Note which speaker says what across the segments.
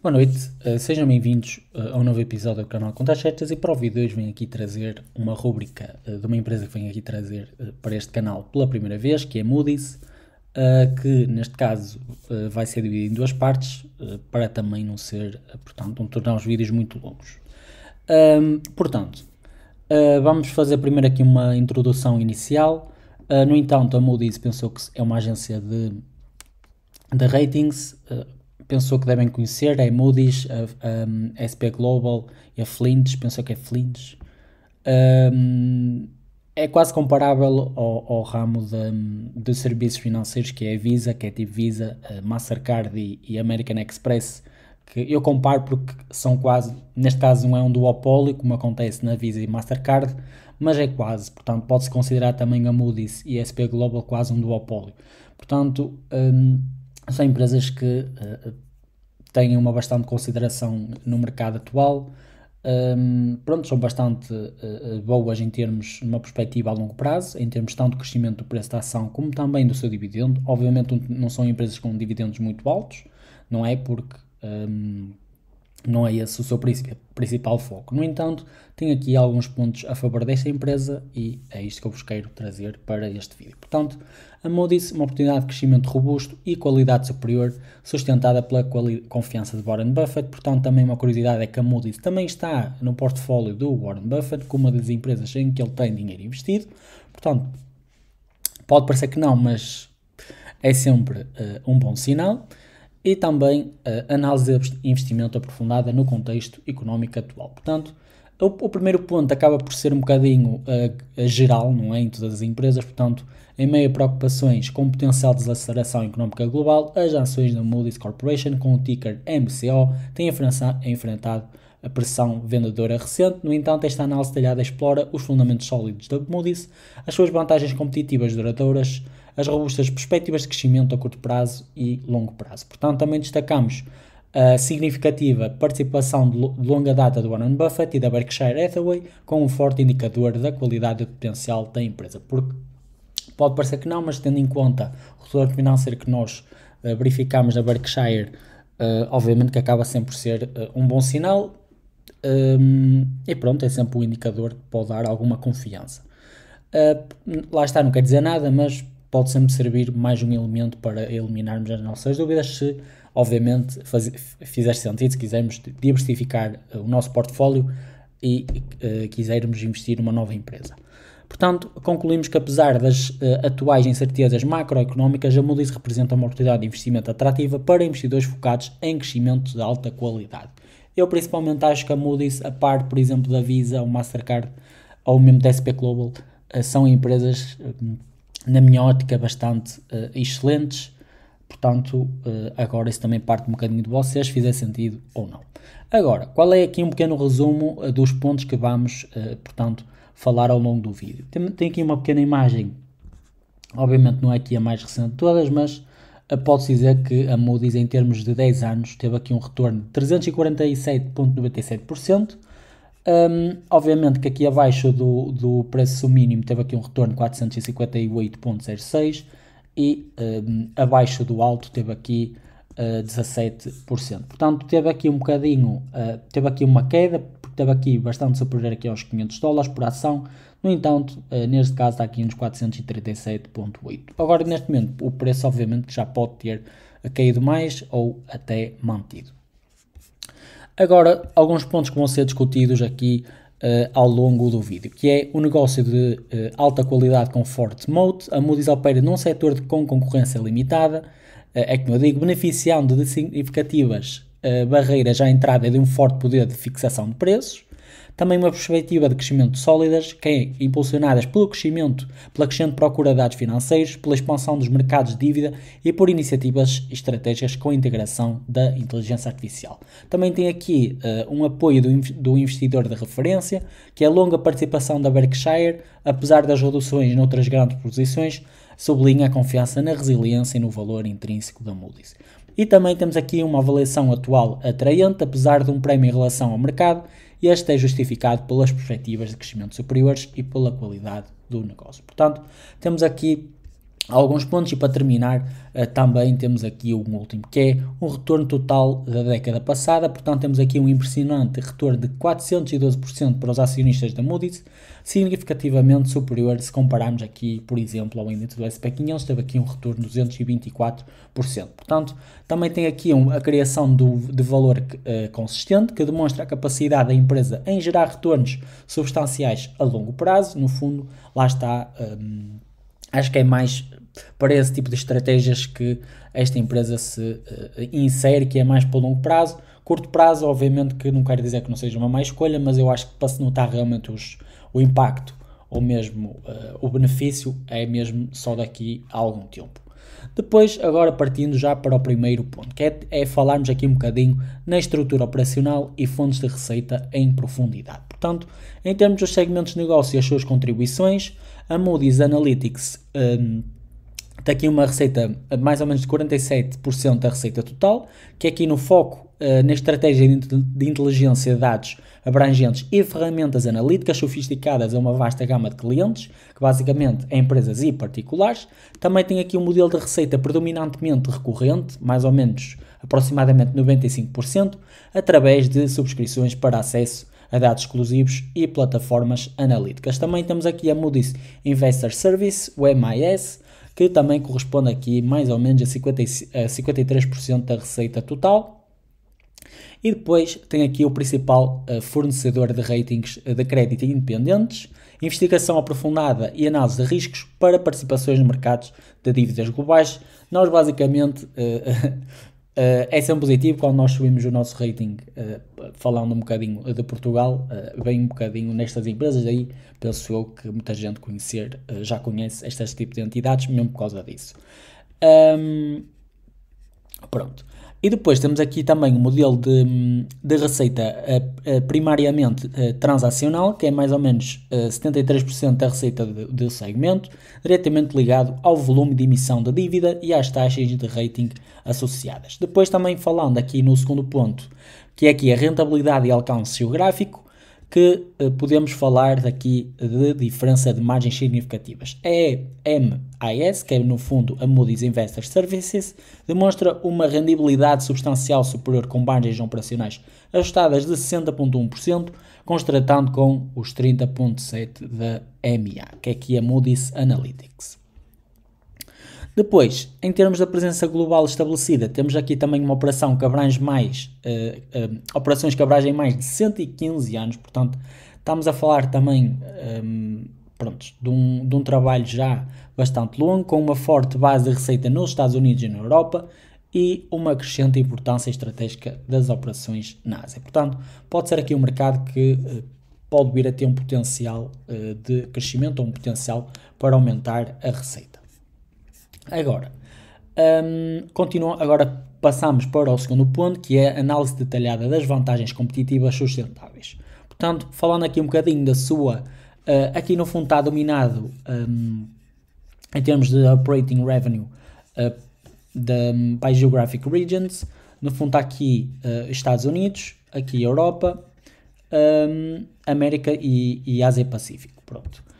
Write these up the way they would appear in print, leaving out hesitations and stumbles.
Speaker 1: Boa noite, sejam bem-vindos a um novo episódio do canal Contas Certas e para o vídeo de hoje venho aqui trazer uma rúbrica de uma empresa que venho aqui trazer para este canal pela primeira vez, que é Moody's, que neste caso vai ser dividido em duas partes para também não ser, portanto, não tornar os vídeos muito longos. Vamos fazer primeiro aqui uma introdução inicial. No entanto, a Moody's pensou que é uma agência de ratings, pensou que devem conhecer, é Moody's, a SP Global e a Fitch, pensou que é Fitch. É quase comparável ao ramo de serviços financeiros que é a Visa, que é tipo Visa, Mastercard e American Express, que eu comparo porque são quase, neste caso não é um duopólio, como acontece na Visa e Mastercard, mas é quase, portanto pode-se considerar também a Moody's e a SP Global quase um duopólio. Portanto, são empresas que têm uma bastante consideração no mercado atual. São bastante boas em termos, numa perspectiva a longo prazo, em termos tanto do crescimento do preço da ação como também do seu dividendo. Obviamente não são empresas com dividendos muito altos, não é? Porque não é esse o seu principal foco. No entanto, tem aqui alguns pontos a favor desta empresa e é isto que eu vos quero trazer para este vídeo. Portanto, a Moody's, uma oportunidade de crescimento robusto e qualidade superior, sustentada pela confiança de Warren Buffett. Portanto, também uma curiosidade é que a Moody's também está no portfólio do Warren Buffett, como uma das empresas em que ele tem dinheiro investido. Portanto, pode parecer que não, mas é sempre um bom sinal. E também análise de investimento aprofundada no contexto económico atual. Portanto, o primeiro ponto acaba por ser um bocadinho geral, não é, em todas as empresas. Portanto, em meio a preocupações com o potencial de desaceleração económica global, as ações da Moody's Corporation, com o ticker MCO, têm enfrentado a pressão vendedora recente. No entanto, esta análise detalhada explora os fundamentos sólidos da Moody's, as suas vantagens competitivas duradouras, as robustas perspectivas de crescimento a curto prazo e longo prazo. Portanto, também destacamos a significativa participação de longa data do Warren Buffett e da Berkshire Hathaway, com um forte indicador da qualidade e do potencial da empresa. Porque pode parecer que não, mas tendo em conta o retorno financeiro que nós verificamos da Berkshire, obviamente que acaba sempre por ser um bom sinal. E pronto, é sempre um indicador que pode dar alguma confiança. Lá está, não quer dizer nada, mas pode sempre servir mais um elemento para eliminarmos as nossas dúvidas, se obviamente fizer sentido, se quisermos diversificar o nosso portfólio e quisermos investir numa nova empresa. Portanto, concluímos que apesar das atuais incertezas macroeconómicas, a Moody's representa uma oportunidade de investimento atrativa para investidores focados em crescimento de alta qualidade. Eu principalmente acho que a Moody's, a par, por exemplo, da Visa, o Mastercard ou mesmo da SP Global, são empresas, na minha ótica, bastante excelentes. Portanto, agora isso também parte um bocadinho de vocês, se fizer sentido ou não. Agora, qual é aqui um pequeno resumo dos pontos que vamos, portanto, falar ao longo do vídeo. Tem aqui uma pequena imagem, obviamente não é aqui a mais recente de todas, mas pode-se dizer que a Moody's, em termos de 10 anos, teve aqui um retorno de 347,97%. Obviamente que aqui abaixo do preço mínimo teve aqui um retorno de 458,06% e abaixo do alto teve aqui 17%. Portanto, teve aqui um bocadinho, teve aqui uma queda, porque teve aqui bastante superior aqui aos $500 por ação. No entanto, neste caso está aqui nos 437,8. Agora, neste momento, o preço obviamente já pode ter caído mais ou até mantido. Agora, alguns pontos que vão ser discutidos aqui ao longo do vídeo, que é o negócio de alta qualidade com forte moat. A Moody's opera num setor com concorrência limitada, é como eu digo, beneficiando de significativas barreiras à entrada de um forte poder de fixação de preços. Também uma perspectiva de crescimento sólidas, que é impulsionadas pela crescente procura de dados financeiros, pela expansão dos mercados de dívida e por iniciativas estratégicas com a integração da inteligência artificial. Também tem aqui um apoio do investidor de referência, que é a longa participação da Berkshire, apesar das reduções noutras grandes posições, sublinha a confiança na resiliência e no valor intrínseco da Moody's. E também temos aqui uma avaliação atual atraente, apesar de um prémio em relação ao mercado, e este é justificado pelas perspectivas de crescimento superiores e pela qualidade do negócio. Portanto, temos aqui alguns pontos. E para terminar, também temos aqui um último, que é um retorno total da década passada. Portanto, temos aqui um impressionante retorno de 412% para os acionistas da Moody's, significativamente superior se compararmos aqui, por exemplo, ao índice do SP500, teve aqui um retorno de 224%. Portanto, também tem aqui a criação de valor consistente, que demonstra a capacidade da empresa em gerar retornos substanciais a longo prazo. No fundo, lá está, acho que é mais para esse tipo de estratégias que esta empresa se insere, que é mais para longo prazo. Curto prazo, obviamente que não quero dizer que não seja uma má escolha, mas eu acho que para se notar realmente o impacto ou mesmo o benefício é mesmo só daqui a algum tempo. Depois, agora partindo já para o primeiro ponto, que é falarmos aqui um bocadinho na estrutura operacional e fontes de receita em profundidade. Portanto, em termos dos segmentos de negócio e as suas contribuições, a Moody's Analytics tem aqui uma receita mais ou menos de 47% da receita total, que é aqui no foco na estratégia de inteligência de dados abrangentes e ferramentas analíticas sofisticadas a uma vasta gama de clientes, que basicamente é empresas e particulares. Também tem aqui um modelo de receita predominantemente recorrente, mais ou menos aproximadamente 95%, através de subscrições para acesso a dados exclusivos e plataformas analíticas. Também temos aqui a Moody's Investor Service, o MIS, que também corresponde aqui mais ou menos a 53% da receita total. E depois tem aqui o principal fornecedor de ratings de crédito independentes, investigação aprofundada e análise de riscos para participações no mercados de dívidas globais. Nós basicamente é sempre positivo quando nós subimos o nosso rating, falando um bocadinho de Portugal, vem um bocadinho nestas empresas, aí penso eu que muita gente já conhece estes tipos de entidades, mesmo por causa disso. Pronto. E depois temos aqui também um modelo de receita primariamente transacional, que é mais ou menos 73% da receita do segmento, diretamente ligado ao volume de emissão de dívida e às taxas de rating associadas. Depois também falando aqui no segundo ponto, que é aqui a rentabilidade e alcance geográfico, que podemos falar daqui de diferença de margens significativas. MIS, que é no fundo a Moody's Investor Services, demonstra uma rendibilidade substancial superior com margens operacionais ajustadas de 60,1%, contrastando com os 30,7% da MA, que é aqui a Moody's Analytics. Depois, em termos da presença global estabelecida, temos aqui também uma operação que abrange operações que abrangem mais de 115 anos, portanto, estamos a falar também de um trabalho já bastante longo, com uma forte base de receita nos Estados Unidos e na Europa e uma crescente importância estratégica das operações na Ásia. Portanto, pode ser aqui um mercado que pode vir a ter um potencial de crescimento ou um potencial para aumentar a receita. Agora, agora passamos para o segundo ponto, que é a análise detalhada das vantagens competitivas sustentáveis. Portanto, falando aqui um bocadinho da sua, aqui no fundo está dominado em termos de operating revenue by geographic regions. No fundo está aqui Estados Unidos, aqui Europa, América e Ásia Pacífico. Pronto.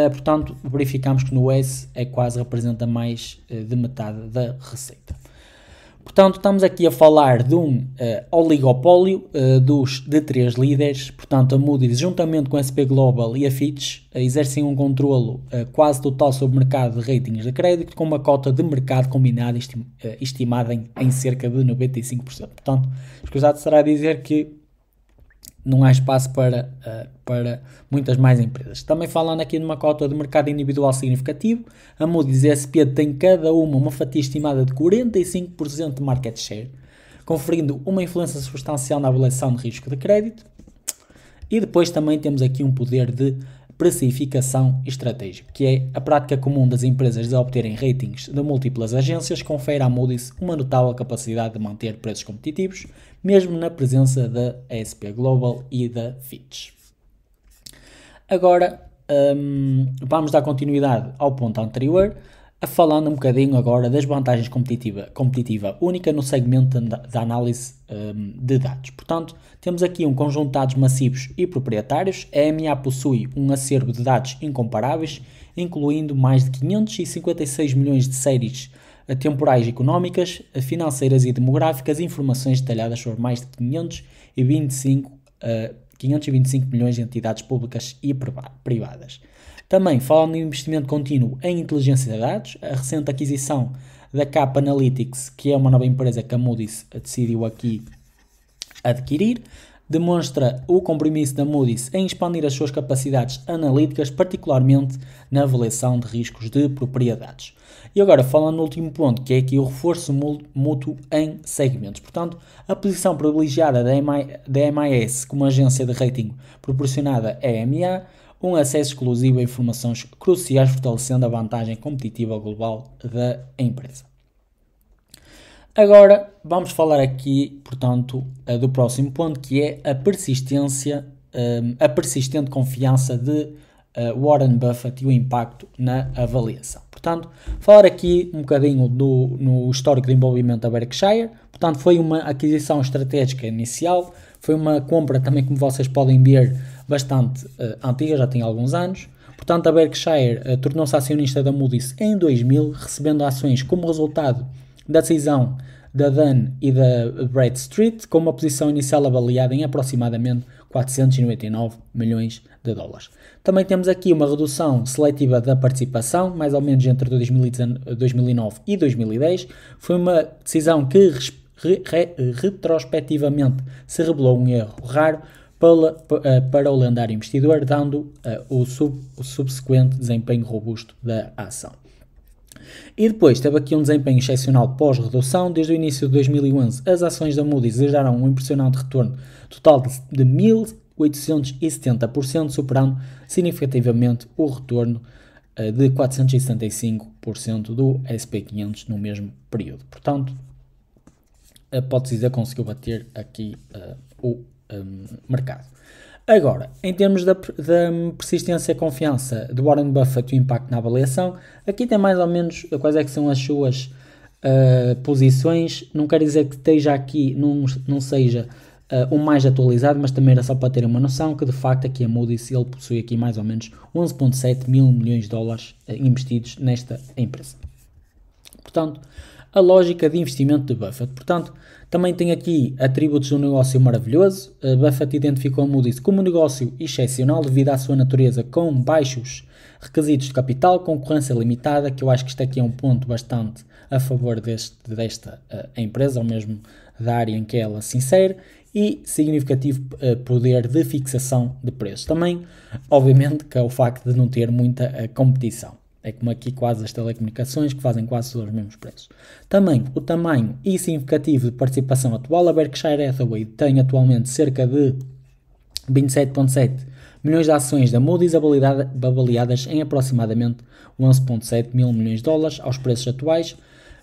Speaker 1: Portanto, verificamos que no S representa mais de metade da receita. Portanto, estamos aqui a falar de um oligopólio de 3 líderes. Portanto, a Moody's, juntamente com a S&P Global e a Fitch, exercem um controlo quase total sobre o mercado de ratings de crédito, com uma cota de mercado combinada estimada em cerca de 95%. Portanto, escusado será dizer que não há espaço para muitas mais empresas. Também falando aqui de uma cota de mercado individual significativo, a Moody's e a S&P têm cada uma fatia estimada de 45% de market share, conferindo uma influência substancial na avaliação de risco de crédito. E depois também temos aqui um poder de precificação estratégico, que é a prática comum das empresas de obterem ratings de múltiplas agências, confere à Moody's uma notável capacidade de manter preços competitivos, mesmo na presença da S&P Global e da Fitch. Agora, vamos dar continuidade ao ponto anterior, falando um bocadinho agora das vantagens competitiva única no segmento da análise de dados. Portanto, temos aqui um conjunto de dados massivos e proprietários. A EMEA possui um acervo de dados incomparáveis incluindo mais de 556 milhões de séries temporais económicas, financeiras e demográficas, informações detalhadas sobre mais de 525 milhões de entidades públicas e privadas. Também, falando em investimento contínuo em inteligência de dados, a recente aquisição da Cap Analytics, que é uma nova empresa que a Moody's decidiu aqui adquirir, demonstra o compromisso da Moody's em expandir as suas capacidades analíticas, particularmente na avaliação de riscos de propriedades. E agora, falando no último ponto, que é aqui o reforço mútuo em segmentos. Portanto, a posição privilegiada da MIS como agência de rating proporcionada à EMEA, um acesso exclusivo a informações cruciais, fortalecendo a vantagem competitiva global da empresa. Agora, vamos falar aqui, portanto, do próximo ponto, que é a persistente confiança de Warren Buffett e o impacto na avaliação. Portanto, falar aqui um bocadinho no histórico de envolvimento da Berkshire. Portanto, foi uma aquisição estratégica inicial, foi uma compra também, como vocês podem ver, bastante antiga, já tem alguns anos. Portanto, a Berkshire tornou-se acionista da Moody's em 2000, recebendo ações como resultado da decisão da Dunn e da Bradstreet, com uma posição inicial avaliada em aproximadamente 499 milhões de dólares. Também temos aqui uma redução seletiva da participação, mais ou menos entre 2009 e 2010. Foi uma decisão que retrospectivamente se revelou um erro raro para o lendário investidor, dando o subsequente desempenho robusto da ação. E depois teve aqui um desempenho excepcional pós-redução. Desde o início de 2011, as ações da Moody's geraram um impressionante retorno total de 1.870%, superando significativamente o retorno de 475% do SP500 no mesmo período. Portanto, pode-se dizer que conseguiu bater aqui o mercado. Agora, em termos da persistência e confiança de Warren Buffett e o impacto na avaliação, aqui tem mais ou menos quais é que são as suas posições. Não quer dizer que esteja aqui, não seja o mais atualizado, mas também era só para terem uma noção que de facto aqui a Moody's ele possui aqui mais ou menos 11,7 mil milhões de dólares investidos nesta empresa. Portanto, a lógica de investimento de Buffett. Portanto, também tem aqui atributos de um negócio maravilhoso. Buffett identificou a Moody's como um negócio excepcional devido à sua natureza com baixos requisitos de capital, concorrência limitada, que eu acho que isto aqui é um ponto bastante a favor desta empresa, ou mesmo da área em que ela se insere, e significativo poder de fixação de preços. Também, obviamente, que é o facto de não ter muita competição. É como aqui quase as telecomunicações, que fazem quase todos os mesmos preços. Também o tamanho e significativo de participação atual. A Berkshire Hathaway tem atualmente cerca de 27,7 milhões de ações da Moody's, avaliadas em aproximadamente 11,7 mil milhões de dólares aos preços atuais.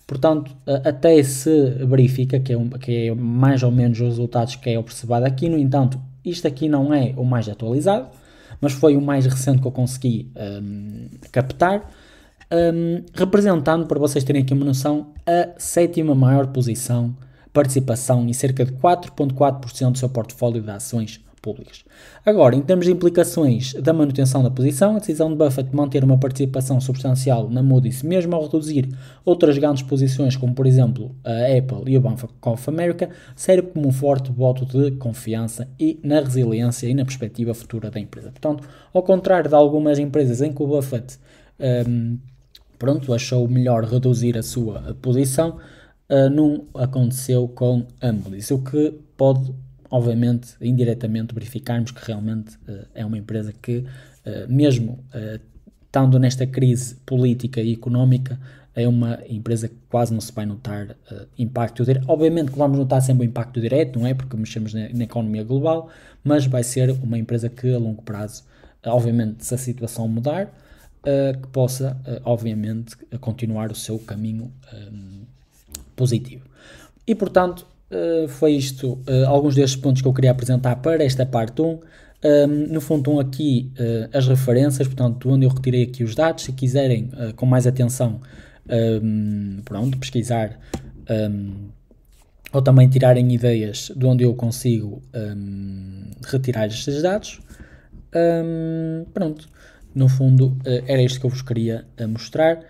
Speaker 1: Portanto, até se verifica que é mais ou menos os resultados que é observado aqui. No entanto, isto aqui não é o mais atualizado, mas foi o mais recente que eu consegui captar, representando, para vocês terem aqui uma noção, a sétima maior participação em cerca de 4,4% do seu portfólio de ações públicas. Agora, em termos de implicações da manutenção da posição, a decisão de Buffett de manter uma participação substancial na Moody's, mesmo ao reduzir outras grandes posições, como por exemplo a Apple e o Bank of America, serve como um forte voto de confiança e na resiliência e na perspectiva futura da empresa. Portanto, ao contrário de algumas empresas em que o Buffett achou melhor reduzir a sua posição, não aconteceu com a Moody's, o que pode, obviamente, indiretamente verificarmos que realmente é uma empresa que, mesmo estando nesta crise política e económica, é uma empresa que quase não se vai notar impacto direto. Obviamente que vamos notar sempre o impacto direto, não é? Porque mexemos na economia global, mas vai ser uma empresa que a longo prazo, obviamente, se a situação mudar, que possa, obviamente, continuar o seu caminho positivo. E, portanto, foi isto, alguns destes pontos que eu queria apresentar para esta parte 1. No fundo estão aqui as referências, portanto, onde eu retirei aqui os dados. Se quiserem, com mais atenção, pesquisar ou também tirarem ideias de onde eu consigo retirar estes dados. no fundo, era isto que eu vos queria mostrar.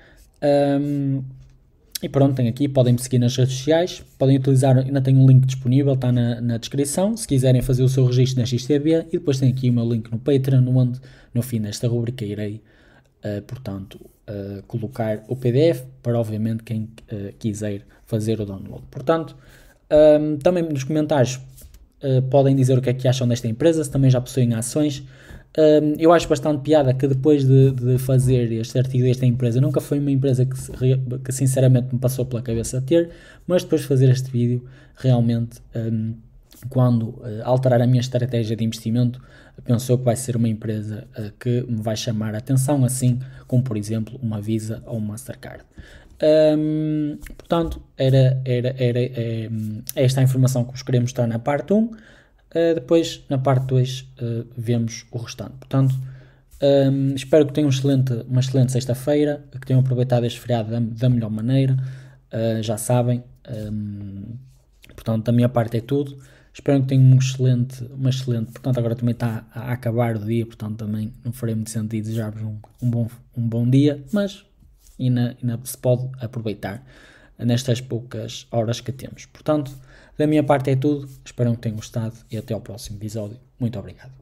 Speaker 1: E pronto, tem aqui, podem me seguir nas redes sociais, podem utilizar, ainda tem um link disponível, está na descrição, se quiserem fazer o seu registro na XTB, e depois tem aqui o meu link no Patreon, onde no fim desta rubrica irei, portanto, colocar o PDF para, obviamente, quem quiser fazer o download. Portanto, também nos comentários podem dizer o que é que acham desta empresa, se também já possuem ações. Eu acho bastante piada que depois de fazer este artigo desta empresa, nunca foi uma empresa que sinceramente me passou pela cabeça ter, mas depois de fazer este vídeo, realmente, quando alterar a minha estratégia de investimento, pensou que vai ser uma empresa que me vai chamar a atenção, assim como, por exemplo, uma Visa ou uma Mastercard. Portanto, era esta a informação que vos queria mostrar na parte 1. Depois, na parte 2, vemos o restante. Portanto, espero que tenham uma excelente sexta-feira, que tenham aproveitado este feriado da melhor maneira. Já sabem. Portanto, da minha parte é tudo. Espero que tenham uma excelente. Portanto, agora também está a acabar o dia, portanto, também não farei muito sentido desejar-vos um bom dia, mas ainda se pode aproveitar nestas poucas horas que temos. Portanto, da minha parte é tudo. Espero que tenham gostado e até ao próximo episódio. Muito obrigado.